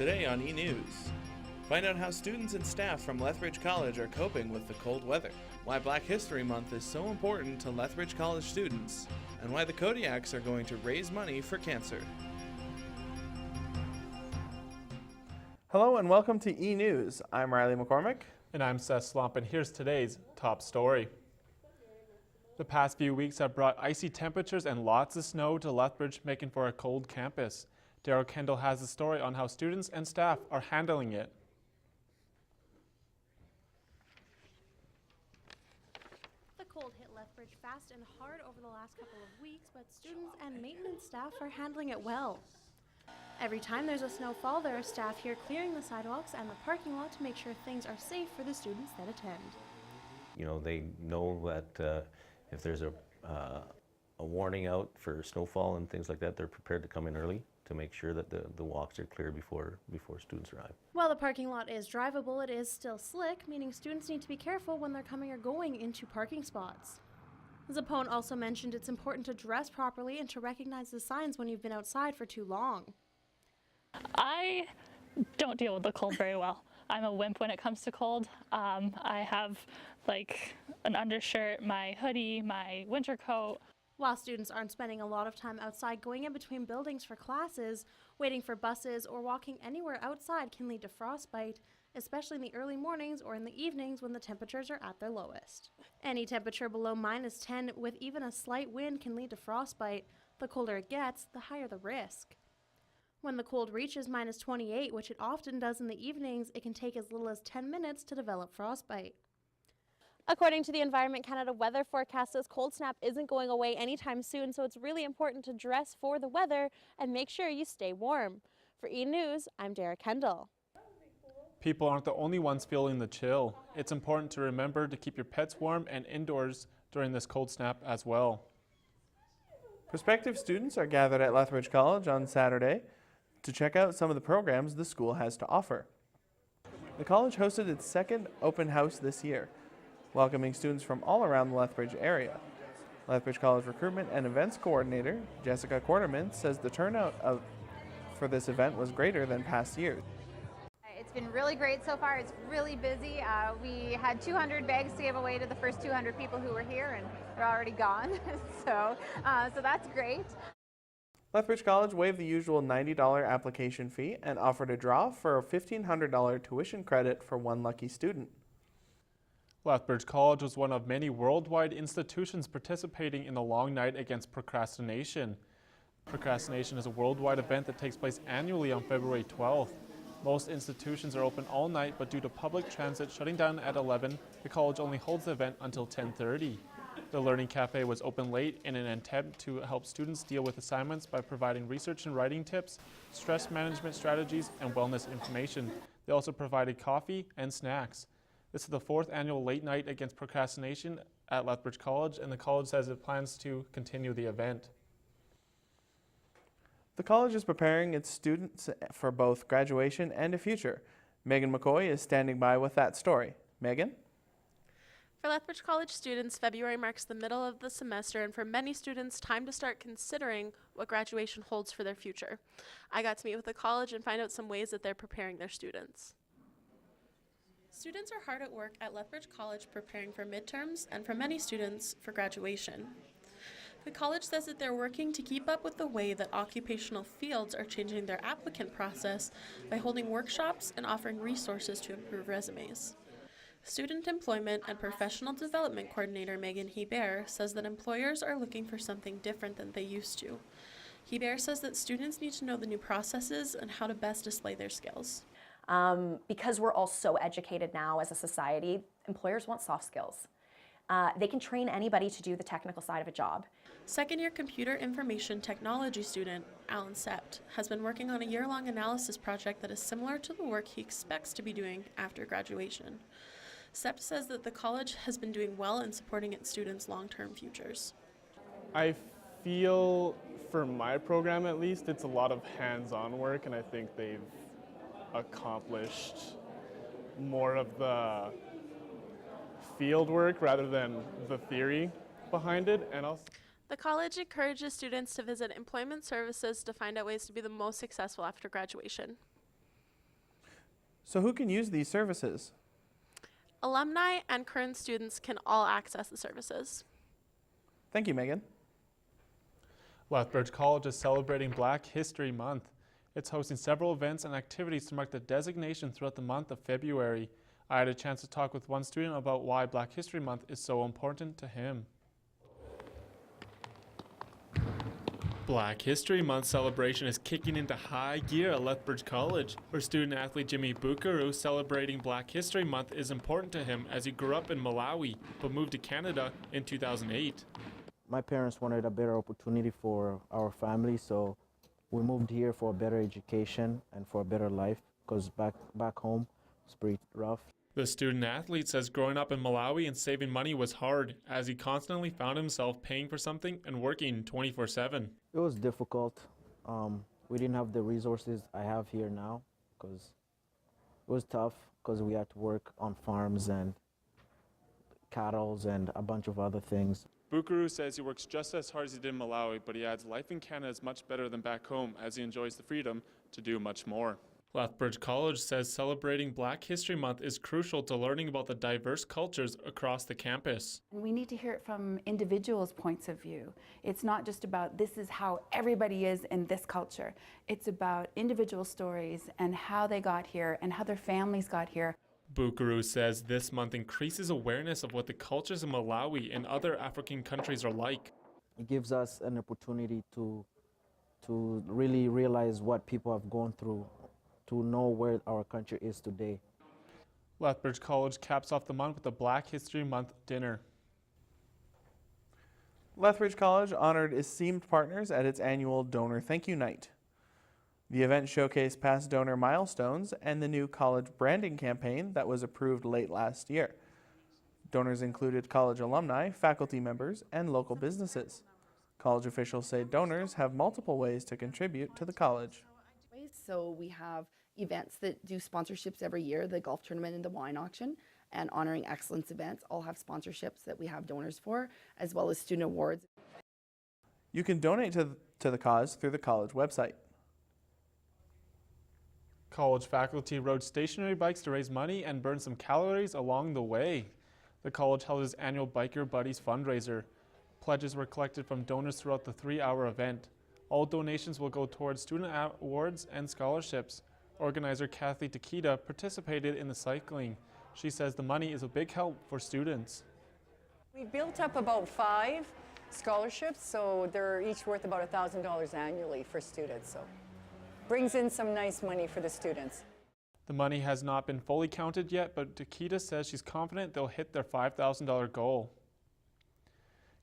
Today on eNews, find out how students and staff from Lethbridge College are coping with the cold weather, why Black History Month is so important to Lethbridge College students, and why the Kodiaks are going to raise money for cancer. Hello and welcome to eNews. I'm Riley McCormick. And I'm Seth Slump, and here's today's top story. The past few weeks have brought icy temperatures and lots of snow to Lethbridge, making for a cold campus. Daryl Kendall has a story on how students and staff are handling it. The cold hit Lethbridge fast and hard over the last couple of weeks, but students and maintenance staff are handling it well. Every time there's a snowfall, there are staff here clearing the sidewalks and the parking lot to make sure things are safe for the students that attend. You know, they know that if there's a warning out for snowfall and things like that, they're prepared to come in early to make sure that the walks are clear before students arrive. While the parking lot is drivable, it is still slick, meaning students need to be careful when they're coming or going into parking spots. Zappone also mentioned it's important to dress properly and to recognize the signs when you've been outside for too long. I don't deal with the cold very well. I'm a wimp when it comes to cold. I have like an undershirt, my hoodie, my winter coat. While students aren't spending a lot of time outside going in between buildings for classes, waiting for buses, or walking anywhere outside can lead to frostbite, especially in the early mornings or in the evenings when the temperatures are at their lowest. Any temperature below -10 with even a slight wind can lead to frostbite. The colder it gets, the higher the risk. When the cold reaches -28, which it often does in the evenings, it can take as little as 10 minutes to develop frostbite. According to the Environment Canada weather forecast, this cold snap isn't going away anytime soon, so it's really important to dress for the weather and make sure you stay warm. For eNews, I'm Daryl Kendall. People aren't the only ones feeling the chill. It's important to remember to keep your pets warm and indoors during this cold snap as well. Prospective students are gathered at Lethbridge College on Saturday to check out some of the programs the school has to offer. The college hosted its second open house this year, welcoming students from all around the Lethbridge area. Lethbridge College Recruitment and Events Coordinator Jessica Quarterman says the turnout for this event was greater than past years. It's been really great so far. It's really busy. We had 200 bags to give away to the first 200 people who were here, and they're already gone. so that's great. Lethbridge College waived the usual $90 application fee and offered a draw for a $1,500 tuition credit for one lucky student. Lethbridge College was one of many worldwide institutions participating in the Long Night Against Procrastination. Procrastination is a worldwide event that takes place annually on February 12th. Most institutions are open all night, but due to public transit shutting down at 11, the college only holds the event until 10:30. The Learning Cafe was open late in an attempt to help students deal with assignments by providing research and writing tips, stress management strategies, and wellness information. They also provided coffee and snacks. This is the 4th annual Late Night Against Procrastination at Lethbridge College, and the college says it plans to continue the event. The college is preparing its students for both graduation and a future. Megan McCoy is standing by with that story. Megan? For Lethbridge College students, February marks the middle of the semester, and for many students, time to start considering what graduation holds for their future. I got to meet with the college and find out some ways that they're preparing their students. Students are hard at work at Lethbridge College preparing for midterms, and for many students, for graduation. The college says that they're working to keep up with the way that occupational fields are changing their applicant process by holding workshops and offering resources to improve resumes. Student Employment and Professional Development Coordinator Megan Hebert says that employers are looking for something different than they used to. Hebert says that students need to know the new processes and how to best display their skills. Because we're all so educated now as a society, employers want soft skills. They can train anybody to do the technical side of a job. Second-year computer information technology student Alan Sept has been working on a year-long analysis project that is similar to the work he expects to be doing after graduation. Sept says that the college has been doing well in supporting its students' long-term futures. I feel, for my program at least, it's a lot of hands-on work, and I think they've accomplished more of the field work rather than the theory behind it. And also, the college encourages students to visit employment services to find out ways to be the most successful after graduation. So who can use these services? Alumni and current students can all access the services. Thank you, Megan. Lethbridge College is celebrating Black History Month. It's hosting several events and activities to mark the designation throughout the month of February. I had a chance to talk with one student about why Black History Month is so important to him. Black History Month celebration is kicking into high gear at Lethbridge College, where student athlete Jimmy Bukaru celebrating Black History Month is important to him as he grew up in Malawi but moved to Canada in 2008. My parents wanted a better opportunity for our family, so we moved here for a better education and for a better life, because back home it's pretty rough. The student athlete says growing up in Malawi and saving money was hard, as he constantly found himself paying for something and working 24/7. It was difficult. We didn't have the resources I have here now, because it was tough, because we had to work on farms and cattle and a bunch of other things. Bukaru says he works just as hard as he did in Malawi, but he adds life in Canada is much better than back home, as he enjoys the freedom to do much more. Lethbridge College says celebrating Black History Month is crucial to learning about the diverse cultures across the campus. We need to hear it from individuals' points of view. It's not just about this is how everybody is in this culture. It's about individual stories and how they got here and how their families got here. Bukaru says this month increases awareness of what the cultures in Malawi and other African countries are like. It gives us an opportunity to really realize what people have gone through, to know where our country is today. Lethbridge College caps off the month with a Black History Month dinner. Lethbridge College honored esteemed partners at its annual Donor Thank You Night. The event showcased past donor milestones and the new college branding campaign that was approved late last year. Donors included college alumni, faculty members, and local businesses. College officials say donors have multiple ways to contribute to the college. So we have events that do sponsorships every year, the golf tournament and the wine auction, and honoring excellence events all have sponsorships that we have donors for, as well as student awards. You can donate to the cause through the college website. College faculty rode stationary bikes to raise money and burn some calories along the way. The college held its annual Biker Buddies fundraiser. Pledges were collected from donors throughout the 3-hour event. All donations will go towards student awards and scholarships. Organizer Kathy Takita participated in the cycling. She says the money is a big help for students. We built up about 5 scholarships, so they're each worth about $1,000 annually for students. So brings in some nice money for the students. The money has not been fully counted yet, but Takita says she's confident they'll hit their $5,000 goal.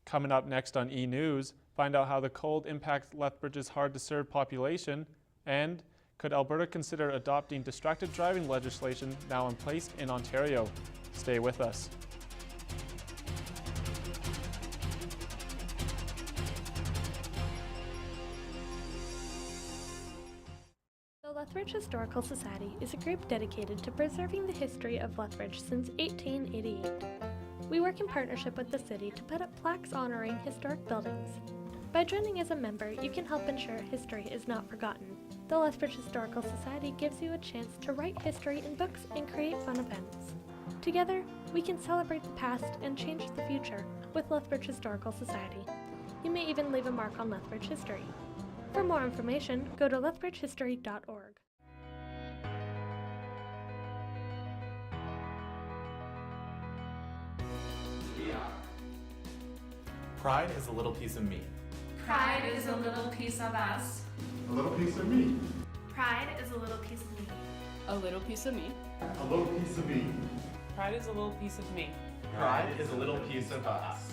Coming up next on eNews, find out how the cold impacts Lethbridge's hard-to-serve population, and could Alberta consider adopting distracted driving legislation now in place in Ontario? Stay with us. The Lethbridge Historical Society is a group dedicated to preserving the history of Lethbridge since 1888. We work in partnership with the city to put up plaques honoring historic buildings. By joining as a member, you can help ensure history is not forgotten. The Lethbridge Historical Society gives you a chance to write history in books and create fun events. Together, we can celebrate the past and change the future with Lethbridge Historical Society. You may even leave a mark on Lethbridge history. For more information, go to lethbridgehistory.org. Pride is a little piece of me. Pride is a little piece of us. A little piece of me. Pride is a little piece of me. A little piece of me. A little piece of me. Pride is a little piece of me. Pride is a little piece of us.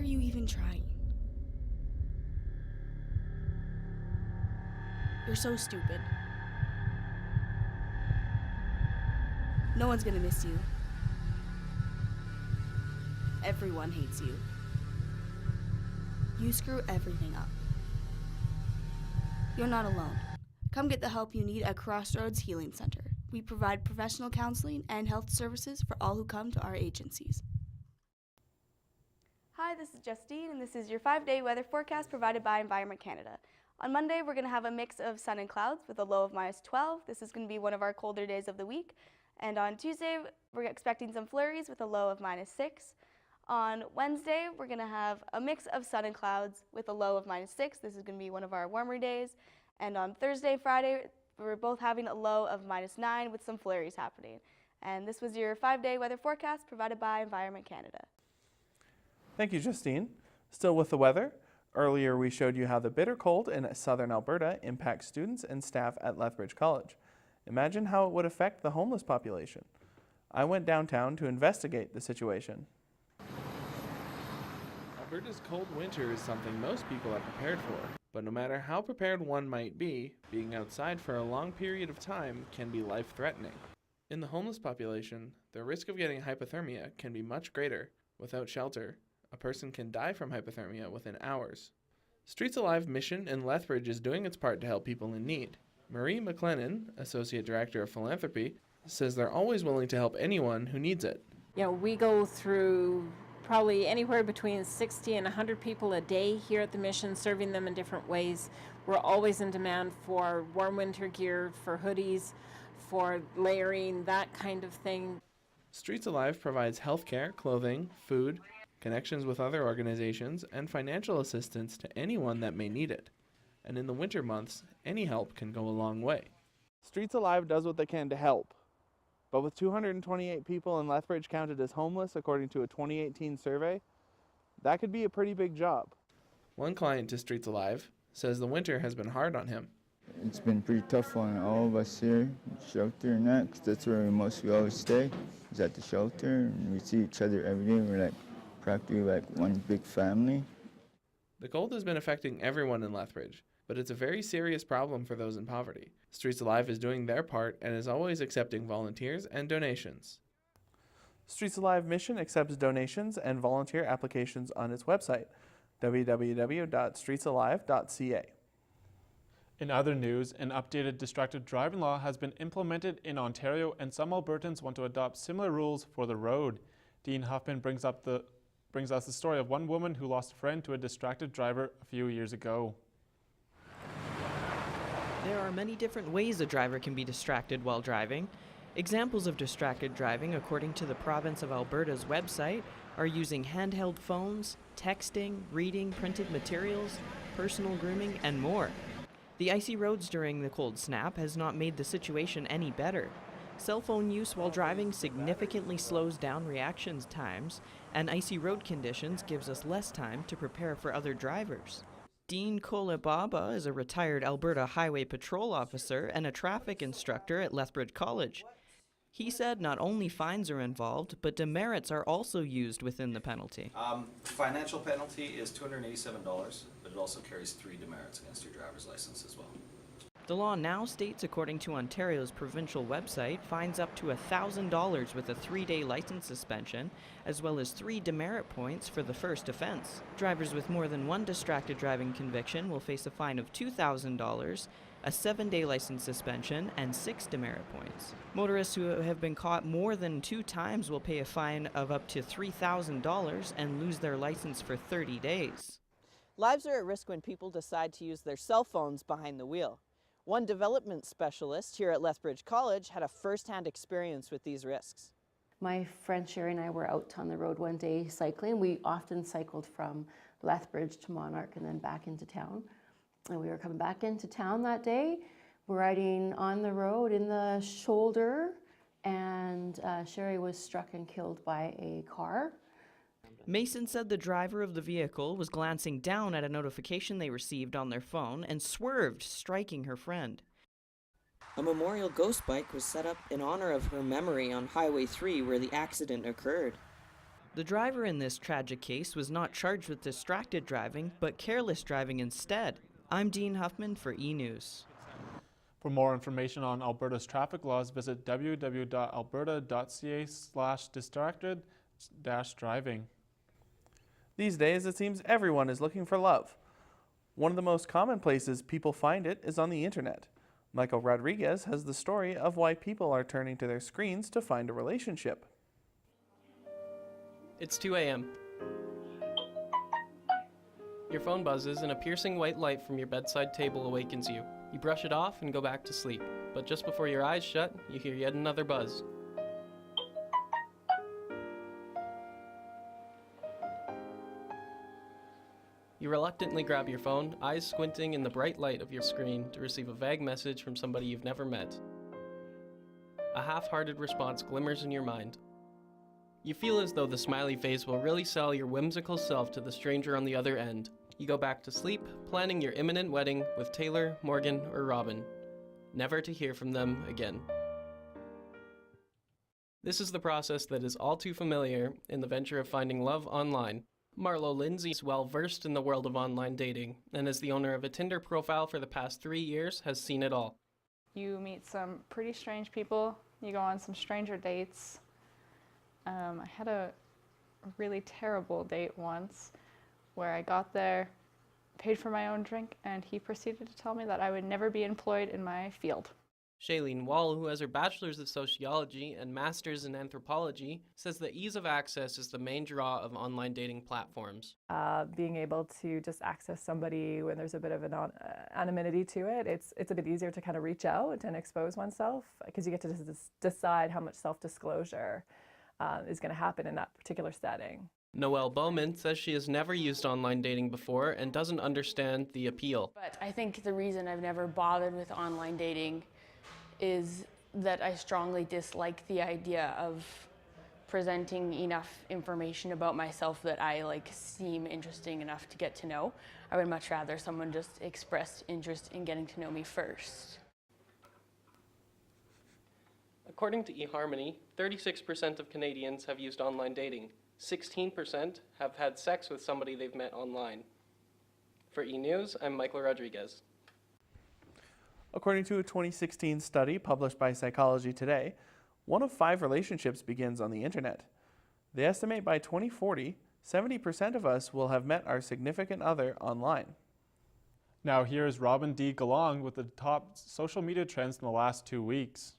you even trying? You're so stupid. No one's gonna miss you. Everyone hates you. You screw everything up. You're not alone. Come get the help you need at Crossroads Healing Center. We provide professional counseling and health services for all who come to our agencies. Hi, this is Justine, and this is your 5-day weather forecast provided by Environment Canada. On Monday, we're going to have a mix of sun and clouds with a low of -12. This is going to be one of our colder days of the week. And on Tuesday, we're expecting some flurries with a low of -6. On Wednesday, we're going to have a mix of sun and clouds with a low of -6. This is going to be one of our warmer days. And on Thursday and Friday, we're both having a low of -9 with some flurries happening. And this was your 5-day weather forecast provided by Environment Canada. Thank you, Justine. Still with the weather. Earlier, we showed you how the bitter cold in southern Alberta impacts students and staff at Lethbridge College. Imagine how it would affect the homeless population. I went downtown to investigate the situation. Alberta's cold winter is something most people are prepared for, but no matter how prepared one might be, being outside for a long period of time can be life-threatening. In the homeless population, the risk of getting hypothermia can be much greater. Without shelter, a person can die from hypothermia within hours. Streets Alive mission in Lethbridge is doing its part to help people in need. Marie McLennan, Associate Director of Philanthropy, says they're always willing to help anyone who needs it. We go through probably anywhere between 60 and 100 people a day here at the mission, serving them in different ways. We're always in demand for warm winter gear, for hoodies, for layering, that kind of thing. Streets Alive provides healthcare, clothing, food, connections with other organizations, and financial assistance to anyone that may need it. And in the winter months, any help can go a long way. Streets Alive does what they can to help. But with 228 people in Lethbridge counted as homeless according to a 2018 survey, that could be a pretty big job. One client to Streets Alive says the winter has been hard on him. It's been pretty tough on all of us here, shelter and that, 'cause that's where we always stay, is at the shelter, and we see each other every day. We're practically one big family. The cold has been affecting everyone in Lethbridge, but it's a very serious problem for those in poverty. Streets Alive is doing their part and is always accepting volunteers and donations. Streets Alive mission accepts donations and volunteer applications on its website, www.streetsalive.ca. In other news, an updated distracted driving law has been implemented in Ontario, and some Albertans want to adopt similar rules for the road. Dean Huffman brings us the story of one woman who lost a friend to a distracted driver a few years ago. There are many different ways a driver can be distracted while driving. Examples of distracted driving, according to the province of Alberta's website, are using handheld phones, texting, reading printed materials, personal grooming, and more. The icy roads during the cold snap has not made the situation any better. Cell phone use while driving significantly slows down reaction times, and icy road conditions gives us less time to prepare for other drivers. Dean Kolebaba is a retired Alberta Highway Patrol officer and a traffic instructor at Lethbridge College. He said not only fines are involved, but demerits are also used within the penalty. Financial penalty is $287, but it also carries 3 demerits against your driver's license as well. The law now states, according to Ontario's provincial website, fines up to $1,000 with a 3-day license suspension, as well as 3 demerit points for the first offense. Drivers with more than 1 distracted driving conviction will face a fine of $2,000, a 7-day license suspension, and 6 demerit points. Motorists who have been caught more than 2 times will pay a fine of up to $3,000 and lose their license for 30 days. Lives are at risk when people decide to use their cell phones behind the wheel. One development specialist here at Lethbridge College had a first-hand experience with these risks. My friend Sherry and I were out on the road one day cycling. We often cycled from Lethbridge to Monarch and then back into town. And we were coming back into town that day, riding on the road in the shoulder, and Sherry was struck and killed by a car. Mason said the driver of the vehicle was glancing down at a notification they received on their phone and swerved, striking her friend. A memorial ghost bike was set up in honor of her memory on Highway 3 where the accident occurred. The driver in this tragic case was not charged with distracted driving, but careless driving instead. I'm Dean Huffman for eNews. For more information on Alberta's traffic laws, visit www.alberta.ca/distracted-driving. These days, it seems everyone is looking for love. One of the most common places people find it is on the internet. Michael Rodriguez has the story of why people are turning to their screens to find a relationship. It's 2 a.m. Your phone buzzes and a piercing white light from your bedside table awakens you. You brush it off and go back to sleep. But just before your eyes shut, you hear yet another buzz. You reluctantly grab your phone, eyes squinting in the bright light of your screen to receive a vague message from somebody you've never met. A half-hearted response glimmers in your mind. You feel as though the smiley face will really sell your whimsical self to the stranger on the other end. You go back to sleep, planning your imminent wedding with Taylor, Morgan, or Robin, never to hear from them again. This is the process that is all too familiar in the venture of finding love online. Marlo Lindsay is well versed in the world of online dating, and as the owner of a Tinder profile for the past 3 years, has seen it all. You meet some pretty strange people, you go on some stranger dates. I had a really terrible date once where I got there, paid for my own drink, and he proceeded to tell me that I would never be employed in my field. Shailene Wall, who has her bachelor's of sociology and master's in anthropology, says the ease of access is the main draw of online dating platforms. Being able to just access somebody when there's a bit of an anonymity to it, it's a bit easier to kind of reach out and expose oneself because you get to decide how much self-disclosure is going to happen in that particular setting. Noelle Bowman says she has never used online dating before and doesn't understand the appeal. But I think the reason I've never bothered with online dating is that I strongly dislike the idea of presenting enough information about myself that I seem interesting enough to get to know. I would much rather someone just express interest in getting to know me first. According to eHarmony, 36% of Canadians have used online dating. 16% have had sex with somebody they've met online. For eNews, I'm Michael Rodriguez. According to a 2016 study published by Psychology Today, 1 of 5 relationships begins on the internet. They estimate by 2040, 70% of us will have met our significant other online. Now here's Robin D. Galong with the top social media trends in the last 2 weeks.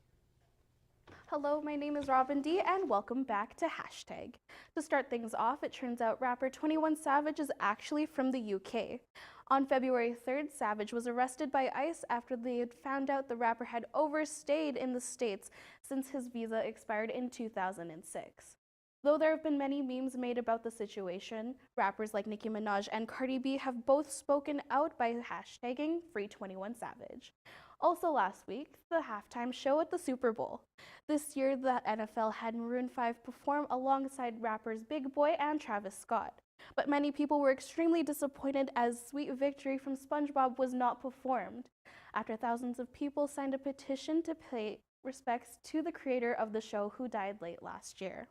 Hello, my name is Robin D, and welcome back to Hashtag. To start things off, it turns out rapper 21 Savage is actually from the UK. On February 3rd, Savage was arrested by ICE after they had found out the rapper had overstayed in the States since his visa expired in 2006. Though there have been many memes made about the situation, rappers like Nicki Minaj and Cardi B have both spoken out by hashtagging Free 21 Savage. Also last week, the halftime show at the Super Bowl. This year, the NFL had Maroon 5 perform alongside rappers Big Boy and Travis Scott. But many people were extremely disappointed as Sweet Victory from SpongeBob was not performed, after thousands of people signed a petition to pay respects to the creator of the show who died late last year.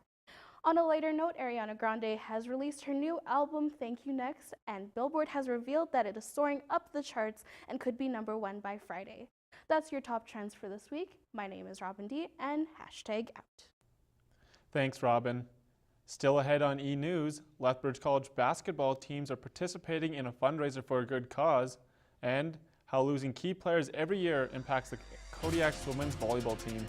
On a lighter note, Ariana Grande has released her new album, Thank You Next, and Billboard has revealed that it is soaring up the charts and could be #1 by Friday. That's your top trends for this week. My name is Robin D, and hashtag out. Thanks, Robin. Still ahead on eNews, Lethbridge College basketball teams are participating in a fundraiser for a good cause, and how losing key players every year impacts the Kodiak's women's volleyball team.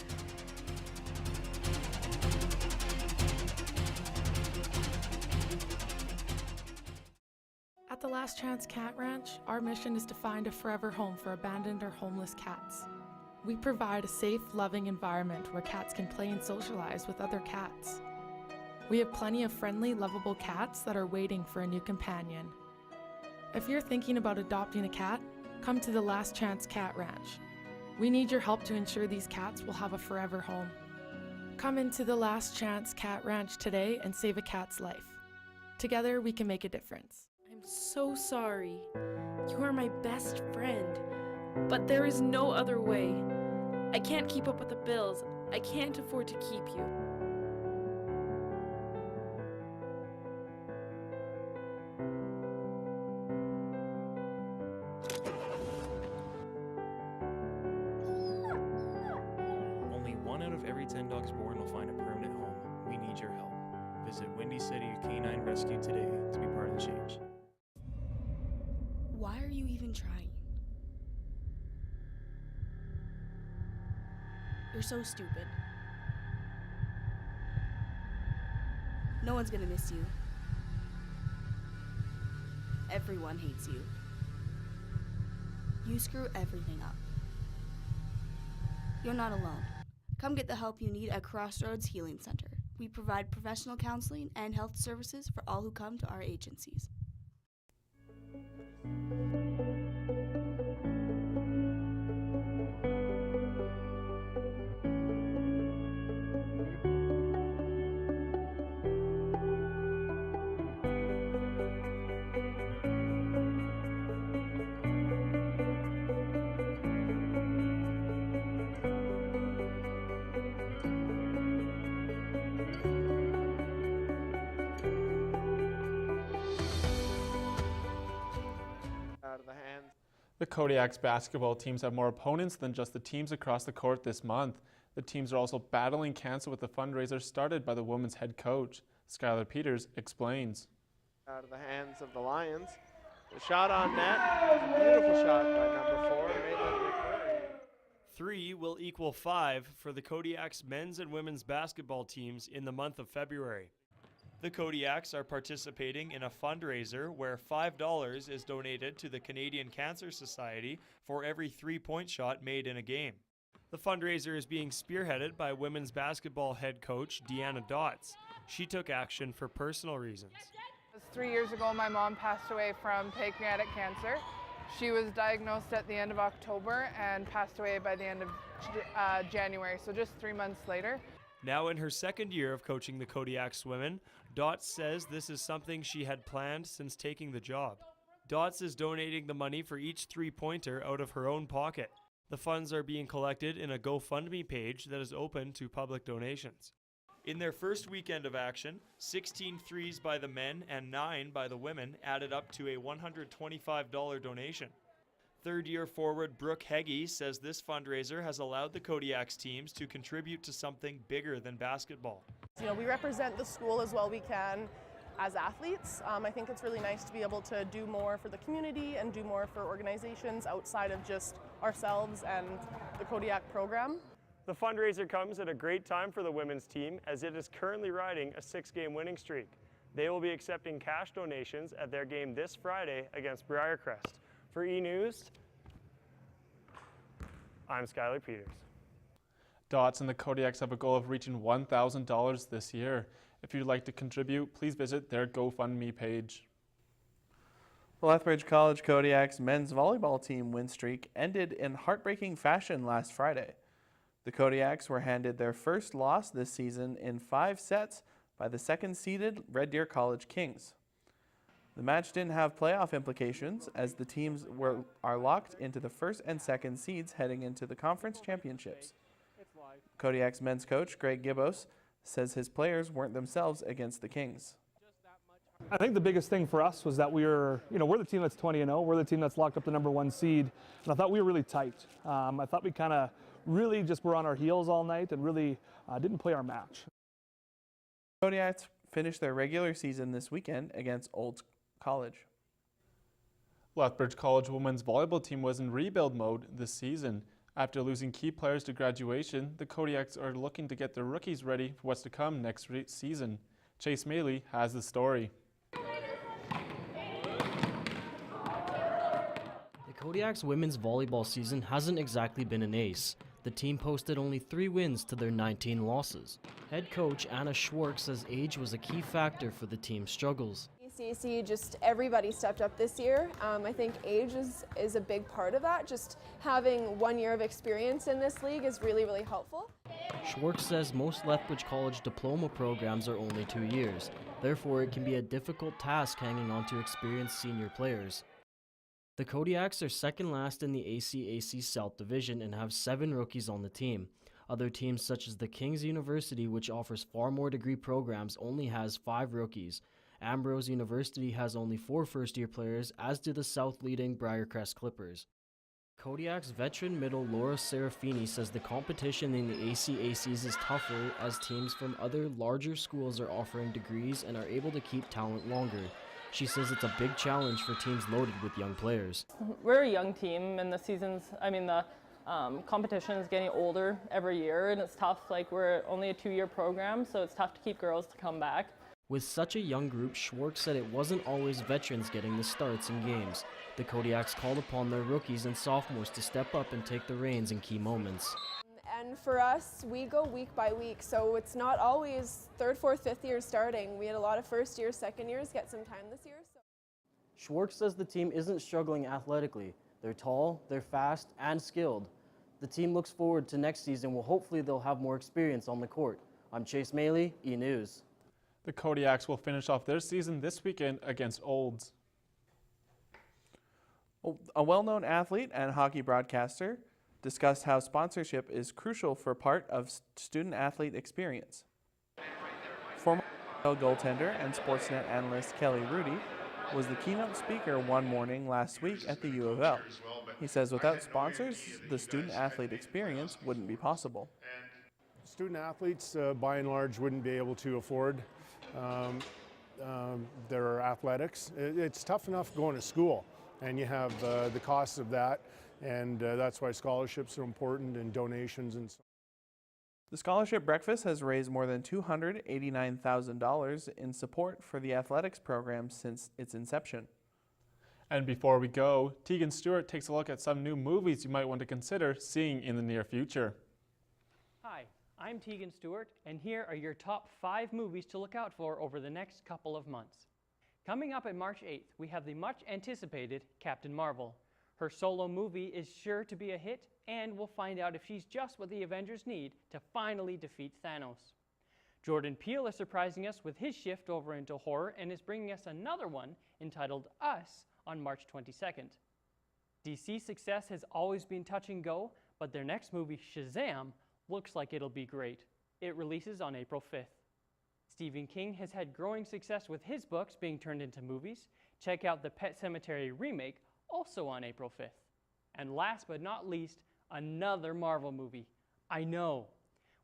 At the Last Chance Cat Ranch, our mission is to find a forever home for abandoned or homeless cats. We provide a safe, loving environment where cats can play and socialize with other cats. We have plenty of friendly, lovable cats that are waiting for a new companion. If you're thinking about adopting a cat, come to the Last Chance Cat Ranch. We need your help to ensure these cats will have a forever home. Come into the Last Chance Cat Ranch today and save a cat's life. Together, we can make a difference. I'm so sorry. You are my best friend, but there is no other way. I can't keep up with the bills. I can't afford to keep you. of every 10 dogs born will find a permanent home. We need your help. Visit Windy City Canine Rescue today to be part of the change. Why are you even trying? You're so stupid. No one's gonna miss you. Everyone hates you. You screw everything up. You're not alone. Come get the help you need at Crossroads Healing Center. We provide professional counseling and health services for all who come to our agencies. The Kodiak's basketball teams have more opponents than just the teams across the court this month. The teams are also battling cancer with the fundraiser started by the women's head coach. Skylar Peters explains. Out of the hands of the Lions. The shot on net. A beautiful shot by number 4, Maitland McMurray. 3 will equal 5 for the Kodiak's men's and women's basketball teams in the month of February. The Kodiaks are participating in a fundraiser where $5 is donated to the Canadian Cancer Society for every 3-point shot made in a game. The fundraiser is being spearheaded by women's basketball head coach Deanna Dotz. She took action for personal reasons. 3 years ago, my mom passed away from pancreatic cancer. She was diagnosed at the end of October and passed away by the end of January, so just 3 months later. Now in her second year of coaching the Kodiaks women, Dotz says this is something she had planned since taking the job. Dotz is donating the money for each 3-pointer out of her own pocket. The funds are being collected in a GoFundMe page that is open to public donations. In their first weekend of action, 16 threes by the men and 9 by the women added up to a $125 donation. Third-year forward Brooke Heggie says this fundraiser has allowed the Kodiaks teams to contribute to something bigger than basketball. We represent the school as well we can as athletes. I think it's really nice to be able to do more for the community and do more for organizations outside of just ourselves and the Kodiak program. The fundraiser comes at a great time for the women's team as it is currently riding a 6-game winning streak. They will be accepting cash donations at their game this Friday against Briarcrest. For eNews, I'm Skylar Peters. Dotz and the Kodiaks have a goal of reaching $1,000 this year. If you'd like to contribute, please visit their GoFundMe page. The Lethbridge College Kodiaks men's volleyball team win streak ended in heartbreaking fashion last Friday. The Kodiaks were handed their first loss this season in 5 sets by the second-seeded Red Deer College Kings. The match didn't have playoff implications as the teams are locked into the first and second seeds heading into the conference championships. Kodiak's men's coach, Greg Gibbos, says his players weren't themselves against the Kings. I think the biggest thing for us was that we're the team that's 20-0. We're the team that's locked up the #1 seed. And I thought we were really tight. I thought we kind of really just were on our heels all night and really didn't play our match. Kodiaks finished their regular season this weekend against Old College. Lethbridge College women's volleyball team was in rebuild mode this season. After losing key players to graduation, the Kodiaks are looking to get their rookies ready for what's to come next season. Chase Maley has the story. The Kodiak's women's volleyball season hasn't exactly been an ace. The team posted only 3 wins to their 19 losses. Head coach Anna Schwartz says age was a key factor for the team's struggles. CAC, just everybody stepped up this year. I think age is a big part of that. Just having 1 year of experience in this league is really, really helpful. Schwartz says most Lethbridge College diploma programs are only 2 years. Therefore, it can be a difficult task hanging on to experienced senior players. The Kodiaks are second last in the ACAC South Division and have 7 rookies on the team. Other teams such as the King's University, which offers far more degree programs, only has 5 rookies. Ambrose University has only 4 first-year players, as do the South leading Briarcrest Clippers. Kodiak's veteran middle Laura Serafini says the competition in the ACACs is tougher as teams from other larger schools are offering degrees and are able to keep talent longer. She says it's a big challenge for teams loaded with young players. We're a young team, and the competition is getting older every year, and it's tough. Like, we're only a 2-year program, so it's tough to keep girls to come back. With such a young group, Schwartz said it wasn't always veterans getting the starts in games. The Kodiaks called upon their rookies and sophomores to step up and take the reins in key moments. And for us, we go week by week, so it's not always 3rd, 4th, 5th years starting. We had a lot of 1st years, 2nd years get some time this year. So. Schwartz says the team isn't struggling athletically. They're tall, they're fast, and skilled. The team looks forward to next season where hopefully they'll have more experience on the court. I'm Chase Maley, eNews. The Kodiaks will finish off their season this weekend against Olds. A well-known athlete and hockey broadcaster discussed how sponsorship is crucial for part of student-athlete experience. Former goaltender and Sportsnet analyst Kelly Rudy was the keynote speaker one morning last week at the U of L. He says without sponsors, the student-athlete experience wouldn't be possible. Student-athletes, by and large, wouldn't be able to afford their athletics. It's tough enough going to school, and you have the costs of that, and that's why scholarships are important and donations and so on. The scholarship breakfast has raised more than $289,000 in support for the athletics program since its inception. And before we go, Tegan Stewart takes a look at some new movies you might want to consider seeing in the near future. Hi, I'm Tegan Stewart, and here are your top 5 movies to look out for over the next couple of months. Coming up on March 8th, we have the much anticipated Captain Marvel. Her solo movie is sure to be a hit, and we'll find out if she's just what the Avengers need to finally defeat Thanos. Jordan Peele is surprising us with his shift over into horror and is bringing us another one entitled Us on March 22nd. DC's success has always been touch and go, but their next movie, Shazam, looks like it'll be great. It releases on April 5th. Stephen King has had growing success with his books being turned into movies. Check out the Pet Sematary remake, also on April 5th. And last but not least, another Marvel movie. I know.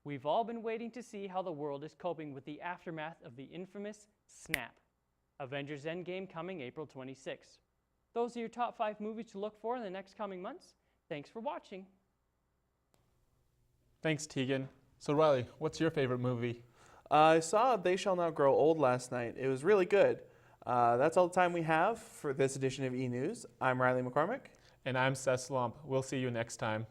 We've all been waiting to see how the world is coping with the aftermath of the infamous snap. Avengers Endgame coming April 26th. Those are your top 5 movies to look for in the next coming months. Thanks for watching. Thanks, Tegan. So Riley, what's your favorite movie? I saw They Shall Not Grow Old last night. It was really good. That's all the time we have for this edition of eNews. I'm Riley McCormick. And I'm Seth Slump. We'll see you next time.